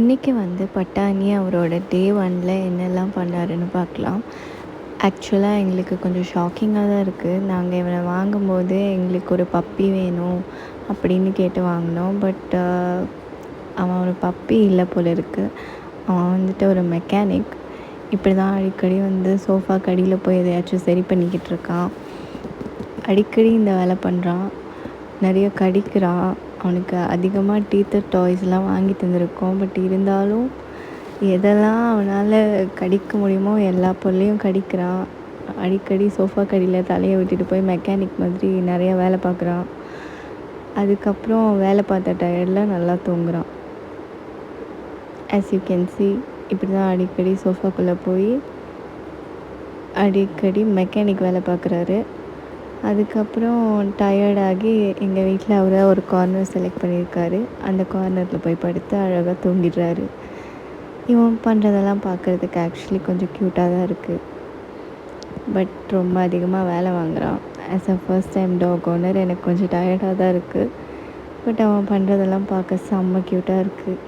இன்றைக்கி வந்து பட்டாணி அவரோட டே 1ல் என்னெல்லாம் பண்ணாருன்னு பார்க்கலாம். ஆக்சுவலாக எங்களுக்கு கொஞ்சம் ஷாக்கிங்காக தான் இருக்குது. நாங்கள் இவனை வாங்கும்போது எங்களுக்கு ஒரு பப்பி வேணும் அப்படின்னு கேட்டு வாங்கினோம். பட் அவன் ஒரு பப்பி இல்லை போல இருக்குது. அவன் வந்துட்டு ஒரு மெக்கானிக். இப்படி தான் அடிக்கடி வந்து சோஃபா கடியில் போய் எதையாச்சும் சரி பண்ணிக்கிட்டு இருக்கான். அடிக்கடி இந்த வேலை பண்ணுறான். நிறைய கடிக்கிறான். அவனுக்கு அதிகமாக டீத்தர் டாய்ஸ்லாம் வாங்கி தந்திருக்கோம். பட் இருந்தாலும் எதெல்லாம் அவனால் கடிக்க முடியுமோ எல்லா பொருளையும் கடிக்கிறான். அடிக்கடி சோஃபா கடியில் தலையை விட்டுட்டு போய் மெக்கானிக் மாதிரி நிறைய வேலை பார்க்குறான். அதுக்கப்புறம் வேலை பார்த்த டயர்டில் நல்லா தூங்குறான். ஆஸ் யூ கேன் see இப்படி தான் அடிக்கடி சோஃபாக்குள்ளே போய் அடிக்கடி மெக்கானிக் வேலை பார்க்குறாரு. அதுக்கப்புறம் டயர்டாகி எங்கள் வீட்டில் அவராக ஒரு கார்னர் செலக்ட் பண்ணியிருக்காரு. அந்த கார்னரில் போய் படுத்து அழகாக தூங்கிடுறாரு. இவன் பண்ணுறதெல்லாம் பார்க்குறதுக்கு ஆக்சுவலி கொஞ்சம் க்யூட்டாக தான் இருக்குது. பட் ரொம்ப அதிகமாக வேலை வாங்குகிறான். As a first time dog owner எனக்கு கொஞ்சம் டயர்டாக தான் இருக்குது. பட் அவன் பண்ணுறதெல்லாம் பார்க்க செம்ம க்யூட்டாக இருக்குது.